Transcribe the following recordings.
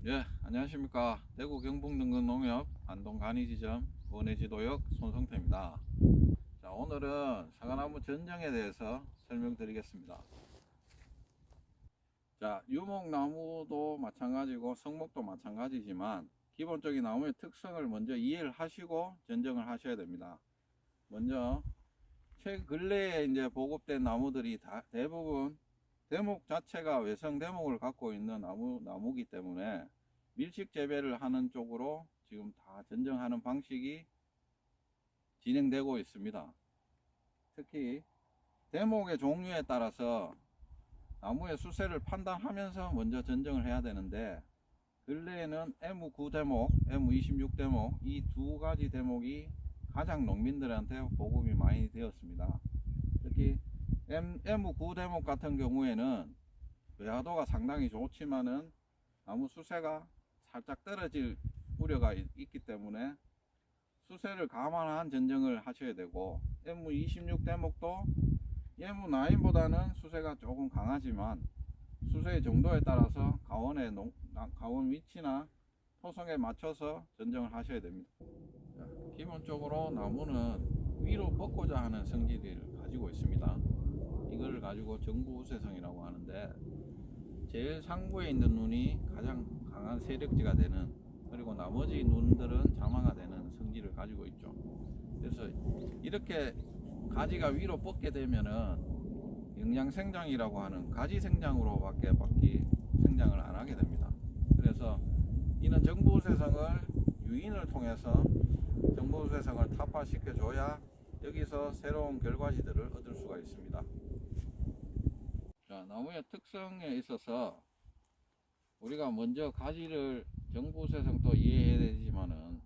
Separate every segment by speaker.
Speaker 1: 예, 안녕하십니까. 대구 경북능동농협 안동간이지점 원해지도역 손성태입니다. 자, 오늘은 사과나무 전정에 대해서 설명드리겠습니다. 자, 유목나무도 마찬가지고 성목도 마찬가지지만 기본적인 나무의 특성을 먼저 이해를 하시고 전정을 하셔야 됩니다. 먼저 최근 근래에 이제 보급된 나무들이 대부분 대목 자체가 외성 대목을 갖고 있는 나무기 때문에 밀식 재배를 하는 쪽으로 지금 다 전정하는 방식이 진행되고 있습니다. 특히 대목의 종류에 따라서 나무의 수세를 판단하면서 먼저 전정을 해야 되는데, 근래에는 M9 대목, M26 대목 이 두 가지 대목이 가장 농민들한테 보급이 많이 되었습니다. 특히 M9 대목 같은 경우에는 외화도가 상당히 좋지만은 나무 수세가 살짝 떨어질 우려가 있기 때문에 수세를 감안한 전정을 하셔야 되고, M26 대목도 M9보다는 수세가 조금 강하지만 수세의 정도에 따라서 가원 위치나 토성에 맞춰서 전정을 하셔야 됩니다. 기본적으로 나무는 위로 뻗고자 하는 성질을 가지고 있습니다. 이걸 가지고 정부우세성이라고 하는데, 제일 상부에 있는 눈이 가장 강한 세력지가 되는, 그리고 나머지 눈들은 잠화가 되는 성질을 가지고 있죠. 그래서 이렇게 가지가 위로 뻗게 되면은 영양생장이라고 하는 가지생장으로밖에 생장을 안 하게 됩니다. 그래서 이는 정부우세성을 유인을 통해서 정부우세성을 타파시켜 줘야 여기서 새로운 결과지들을 얻을 수가 있습니다. 자, 나무의 특성에 있어서 우리가 먼저 가지를 정부우세성도 이해해야 되지만은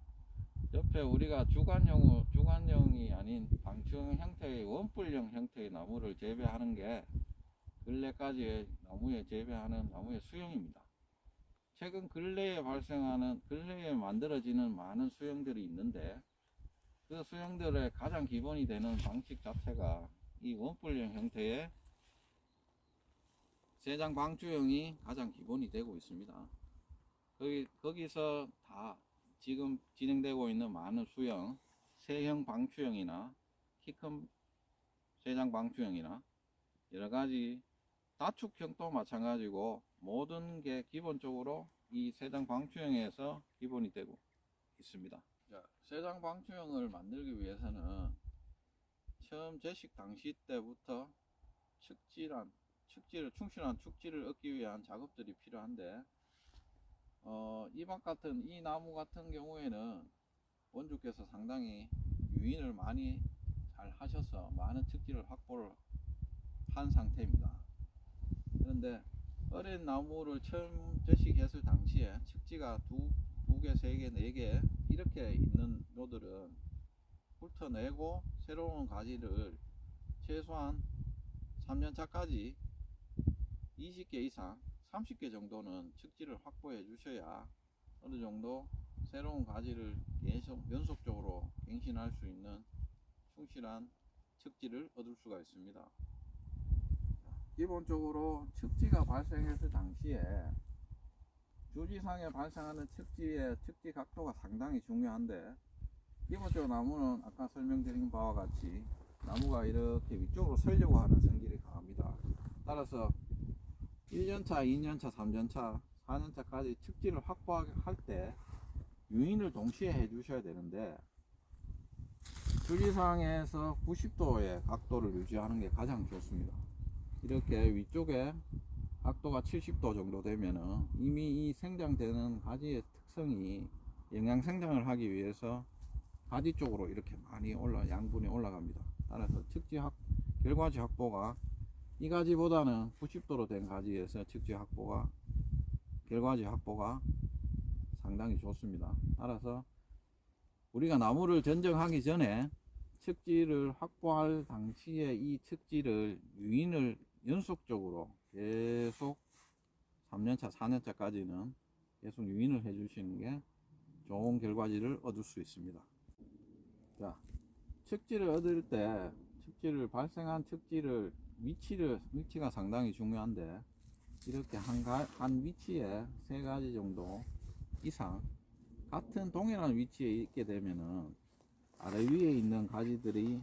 Speaker 1: 옆에 우리가 주간형이 아닌 방충 형태의 원뿔형 형태의 나무를 재배하는 게 근래까지의 재배하는 나무의 수형입니다. 최근 근래에 만들어지는 많은 수형들이 있는데, 그 수형들의 가장 기본이 되는 방식 자체가 이 원뿔형 형태의 세장 방추형이 가장 기본이 되고 있습니다. 거기서 다 지금 진행되고 있는 많은 수형, 세형 방추형이나 키 큰 세장 방추형이나 여러 가지 다축형도 마찬가지고 모든 게 기본적으로 이 세장 방추형에서 기본이 되고 있습니다. 자, 세장 방추형을 만들기 위해서는 처음 제식 당시 때부터 충실한 축지를 얻기 위한 작업들이 필요한데, 이 나무 같은 경우에는 원주께서 상당히 유인을 많이 잘 하셔서 많은 측지를 확보를 한 상태입니다. 그런데 어린 나무를 처음 제식했을 당시에 측지가 두 개, 세 개, 네 개 이렇게 있는 묘들은 훑어내고 새로운 가지를 최소한 3년차까지 20개 이상 30개 정도는 측지를 확보해 주셔야 어느 정도 새로운 가지를 계속 연속적으로 갱신할 수 있는 충실한 측지를 얻을 수가 있습니다. 기본적으로 측지가 발생했을 당시에 주지상에 발생하는 측지의 측지 각도가 상당히 중요한데, 기본적으로 나무는 아까 설명드린 바와 같이 나무가 이렇게 위쪽으로 설려고 하는 성질이 강합니다. 따라서 1년차, 2년차, 3년차, 4년차까지 측지를 확보할 때 유인을 동시에 해 주셔야 되는데, 주지상에서 90도의 각도를 유지하는 게 가장 좋습니다. 이렇게 위쪽에 각도가 70도 정도 되면은 이미 이 생장되는 가지의 특성이 영양 생장을 하기 위해서 가지 쪽으로 이렇게 많이 양분이 올라갑니다. 따라서 결과지 확보가 이 가지보다는 90도로 된 가지에서 결과지 확보가 상당히 좋습니다. 따라서 우리가 나무를 전정하기 전에 측지를 확보할 당시에 이 측지를 유인을 연속적으로 계속 3년차, 4년차까지는 계속 유인을 해 주시는 게 좋은 결과지를 얻을 수 있습니다. 자, 측지를 얻을 때 발생한 측지를 위치가 상당히 중요한데, 이렇게 한 위치에 3가지 정도 이상 같은 동일한 위치에 있게 되면은 아래 위에 있는 가지들이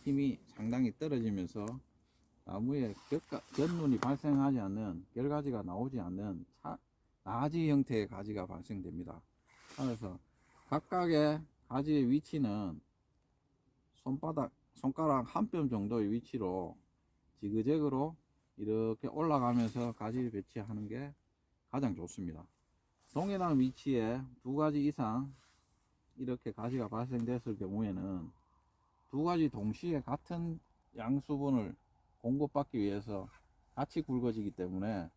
Speaker 1: 힘이 상당히 떨어지면서 나무에 곁눈이 발생하지 않는, 결가지가 나오지 않는 나지 형태의 가지가 발생됩니다. 그래서 각각의 가지의 위치는 손가락 한 뼘 정도의 위치로 지그재그로 이렇게 올라가면서 가지를 배치하는 게 가장 좋습니다. 동일한 위치에 2가지 이상 이렇게 가지가 발생됐을 경우에는 2가지 동시에 같은 양수분을 공급받기 위해서 같이 굵어지기 때문에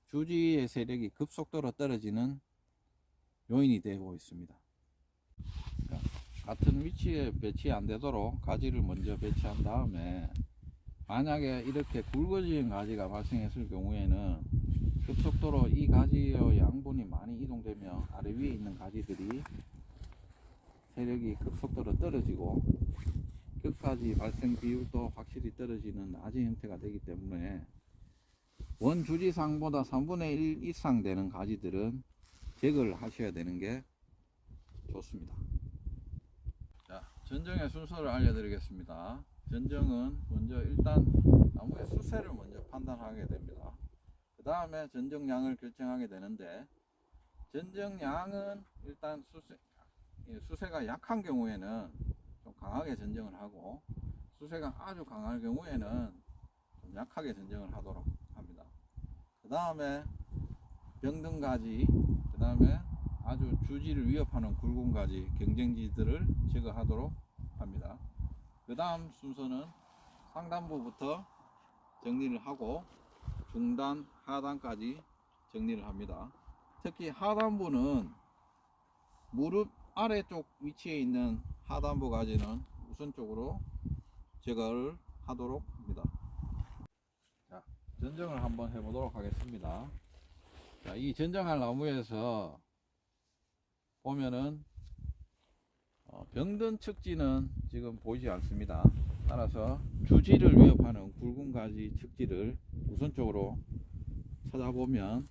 Speaker 1: 주지의 세력이 급속도로 떨어지는 요인이 되고 있습니다. 같은 위치에 배치 안 되도록 가지를 먼저 배치한 다음에, 만약에 이렇게 굵어진 가지가 발생했을 경우에는 급속도로 이 가지의 양분이 많이 이동되며 아래 위에 있는 가지들이 세력이 급속도로 떨어지고 끝까지 발생 비율도 확실히 떨어지는 나지 형태가 되기 때문에 원주지상보다 3분의 1 이상 되는 가지들은 제거를 하셔야 되는 게 좋습니다. 자, 전정의 순서를 알려드리겠습니다. 전정은 먼저 일단 나무의 수세를 먼저 판단하게 됩니다. 그 다음에 전정량을 결정하게 되는데, 전정량은 일단 수세가 약한 경우에는 좀 강하게 전정을 하고, 수세가 아주 강할 경우에는 좀 약하게 전정을 하도록 합니다. 그 다음에 병등가지, 그 다음에 아주 주지를 위협하는 굵은 가지, 경쟁지들을 제거하도록 합니다. 그 다음 순서는 상단부부터 정리를 하고 중단, 하단까지 정리를 합니다. 특히 하단부는 무릎 아래쪽 위치에 있는 하단부 가지는 우선적으로 제거를 하도록 합니다. 자, 전정을 한번 해보도록 하겠습니다. 자, 이 전정할 나무에서 보면은 병든 측지는 지금 보이지 않습니다. 따라서 주지를 위협하는 굵은 가지 측지를 우선적으로 찾아보면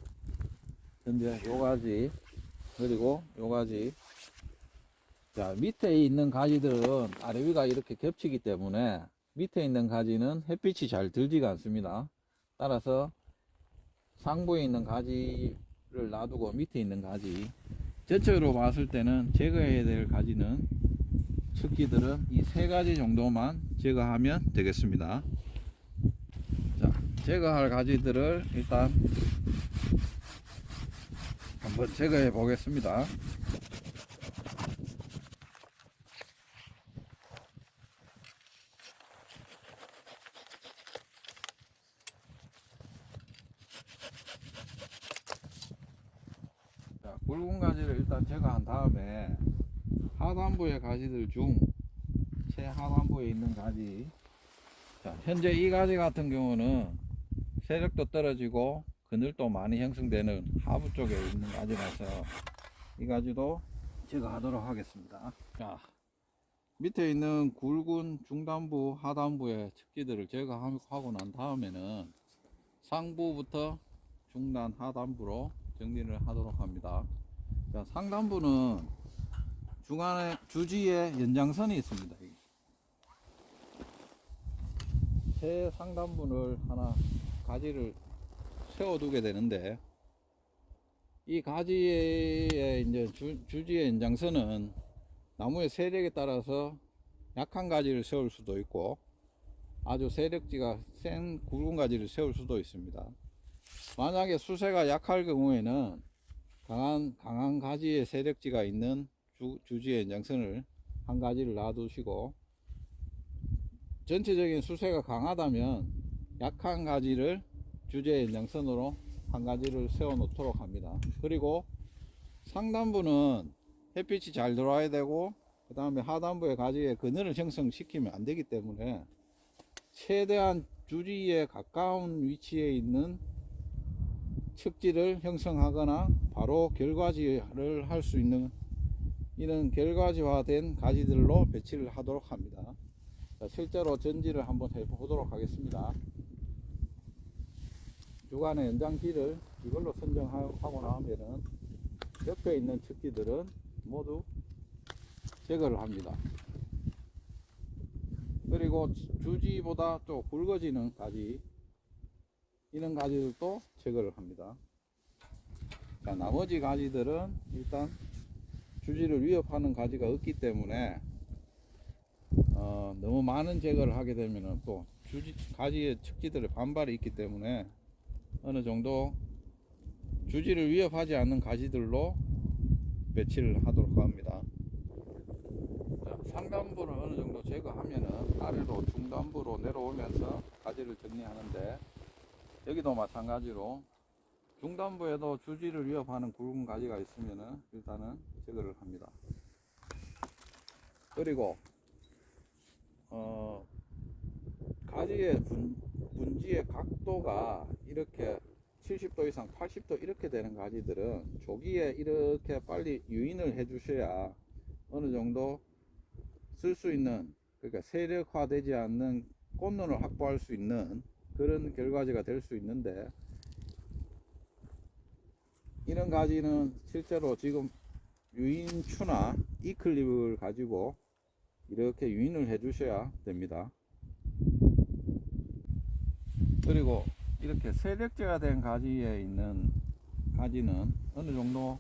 Speaker 1: 현재 요 가지, 그리고 요 가지, 자, 밑에 있는 가지들은 아래 위가 이렇게 겹치기 때문에 밑에 있는 가지는 햇빛이 잘 들지가 않습니다. 따라서 상부에 있는 가지를 놔두고 밑에 있는 가지, 전체로 봤을 때는 제거해야 될 가지는, 측지들은 이 3가지 정도만 제거하면 되겠습니다. 자, 제거할 가지들을 일단 한번 제거해 보겠습니다. 자, 굵은 가지를 일단 제거한 다음에 하단부의 가지들 중 최하단부에 있는 가지, 자, 현재 이 가지 같은 경우는 세력도 떨어지고 그늘도 많이 형성되는 하부 쪽에 있는 가지라서 이 가지도 제거하도록 하겠습니다. 자, 밑에 있는 굵은 중단부, 하단부의 측지들을 제거하고 난 다음에는 상부부터 중단, 하단부로 정리를 하도록 합니다. 자, 상단부는 중간에 주지에 연장선이 있습니다. 새 상단부를 하나 가지를 세워두게 되는데, 이 가지의 이제 주지의 연장선은 나무의 세력에 따라서 약한 가지를 세울 수도 있고 아주 세력지가 센 굵은 가지를 세울 수도 있습니다. 만약에 수세가 약할 경우에는 강한 가지의 세력지가 있는 주지의 연장선을 한 가지를 놔두시고, 전체적인 수세가 강하다면 약한 가지를 주지의 연장선으로 한 가지를 세워 놓도록 합니다. 그리고 상단부는 햇빛이 잘 들어와야 되고, 그 다음에 하단부의 가지에 그늘을 형성시키면 안 되기 때문에 최대한 주지에 가까운 위치에 있는 측지를 형성하거나 바로 결과지를 할 수 있는 이런 결과지화된 가지들로 배치를 하도록 합니다. 자, 실제로 전지를 한번 해보도록 하겠습니다. 주간의 연장지를 이걸로 선정하고 나오면은 옆에 있는 척지들은 모두 제거를 합니다. 그리고 주지보다 또 굵어지는 가지, 이런 가지들도 제거를 합니다. 자, 나머지 가지들은 일단 주지를 위협하는 가지가 없기 때문에 너무 많은 제거를 하게 되면 또 가지의 척지들의 반발이 있기 때문에 어느 정도 주지를 위협하지 않는 가지들로 배치를 하도록 합니다. 자, 상단부를 어느 정도 제거하면은 아래로 중단부로 내려오면서 가지를 정리하는데, 여기도 마찬가지로 중단부에도 주지를 위협하는 굵은 가지가 있으면은 일단은 제거를 합니다. 그리고 가지의 분지의 각도가 이렇게 70도 이상 80도 이렇게 되는 가지들은 조기에 이렇게 빨리 유인을 해 주셔야 어느 정도 쓸 수 있는, 그러니까 세력화 되지 않는 꽃눈을 확보할 수 있는 그런 결과지가 될 수 있는데, 이런 가지는 실제로 지금 유인추나 이클립을 가지고 이렇게 유인을 해 주셔야 됩니다. 그리고 이렇게 세력제가 된 가지에 있는 가지는 어느 정도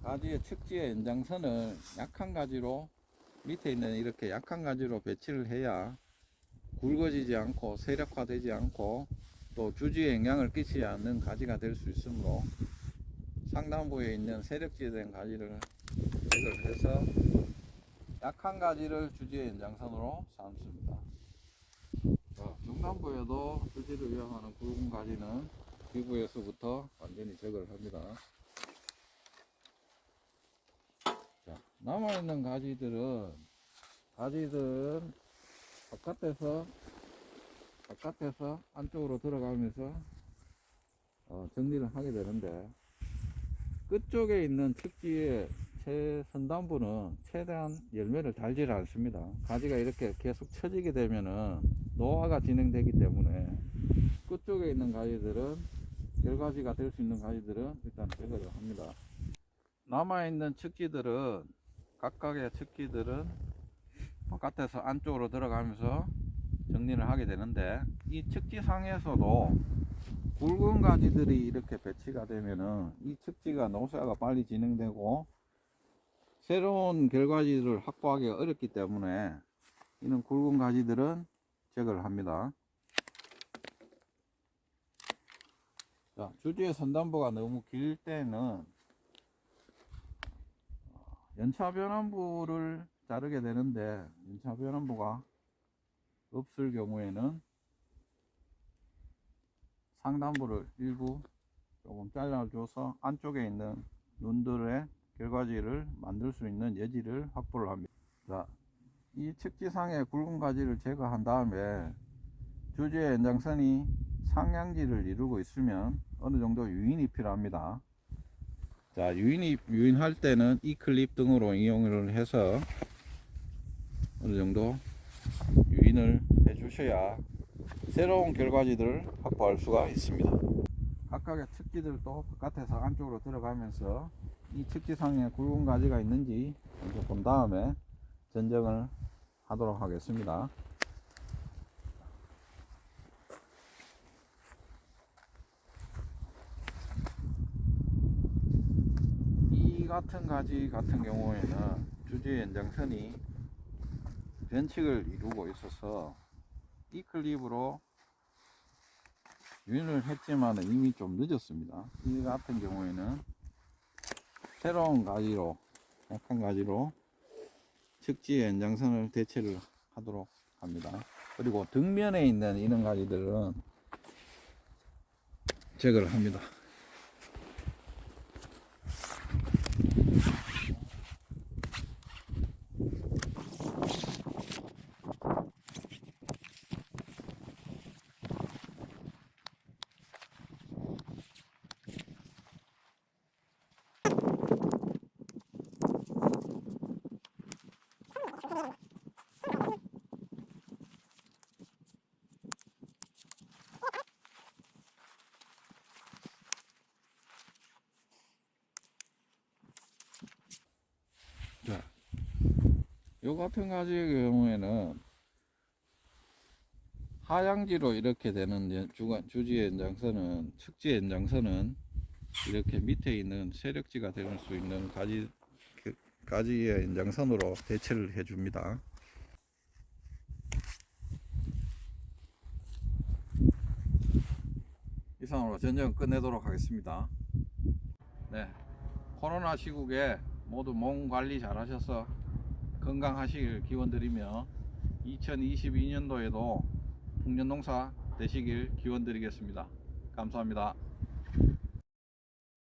Speaker 1: 가지의 척지의 연장선을 약한 가지로, 밑에 있는 이렇게 약한 가지로 배치를 해야 굵어지지 않고 세력화되지 않고 또 주지에 영향을 끼치지 않는 가지가 될 수 있으므로 상단부에 있는 세력지된 가지를 제거를 해서 약한 가지를 주지의 연장선으로 삼습니다. 중단부에도 주지를 위협하는 굵은 가지는 기부에서부터 완전히 제거를 합니다. 자, 남아있는 가지들은 바깥에서 안쪽으로 들어가면서 정리를 하게 되는데, 끝쪽에 있는 척지의 최선단부는 최대한 열매를 달지를 않습니다. 가지가 이렇게 계속 처지게 되면은 노화가 진행되기 때문에 끝쪽에 있는 가지들은, 결가지가 될 수 있는 가지들은 일단 제거를 합니다. 남아있는 척지들은, 각각의 척지들은 바깥에서 안쪽으로 들어가면서 정리를 하게 되는데, 이 척지상에서도 굵은 가지들이 이렇게 배치가 되면은 이 척지가 노쇠가 빨리 진행되고 새로운 결과지를 확보하기가 어렵기 때문에 이런 굵은 가지들은 제거를 합니다. 자, 주지의 선단부가 너무 길 때는 연차 변환부를 자르게 되는데, 연차 변환부가 없을 경우에는 상단부를 일부 조금 잘라줘서 안쪽에 있는 눈들의 결과지를 만들 수 있는 여지를 확보를 합니다. 자, 이 척지상의 굵은 가지를 제거한 다음에 주지의 연장선이 상향지를 이루고 있으면 어느 정도 유인이 필요합니다. 자, 유인할 때는 이 클립 등으로 이용을 해서 어느 정도 유인을 해 주셔야 새로운 결과지들을 확보할 수가 있습니다. 각각의 척지들도 바깥에서 안쪽으로 들어가면서 이 척지상에 굵은 가지가 있는지 먼저 본 다음에 전정을 하도록 하겠습니다. 이 같은 가지 같은 경우에는 주지의 연장선이 변칙을 이루고 있어서 이 클립으로 유인을 했지만 이미 좀 늦었습니다. 이 같은 경우에는 새로운 가지로, 약한 가지로 척지의 연장선을 대체를 하도록 합니다. 그리고 등면에 있는 이런 가지들은 제거를 합니다. 요 같은 가지의 경우에는 하향지로 이렇게 되는 주지의 연장선은, 측지의 연장선은 이렇게 밑에 있는 세력지가 될 수 있는 가지의 연장선으로 대체를 해줍니다. 이상으로 전쟁 끝내도록 하겠습니다. 네, 코로나 시국에 모두 몸 관리 잘 하셔서 건강하시길 기원드리며 2022년도에도 풍년농사 되시길 기원드리겠습니다. 감사합니다.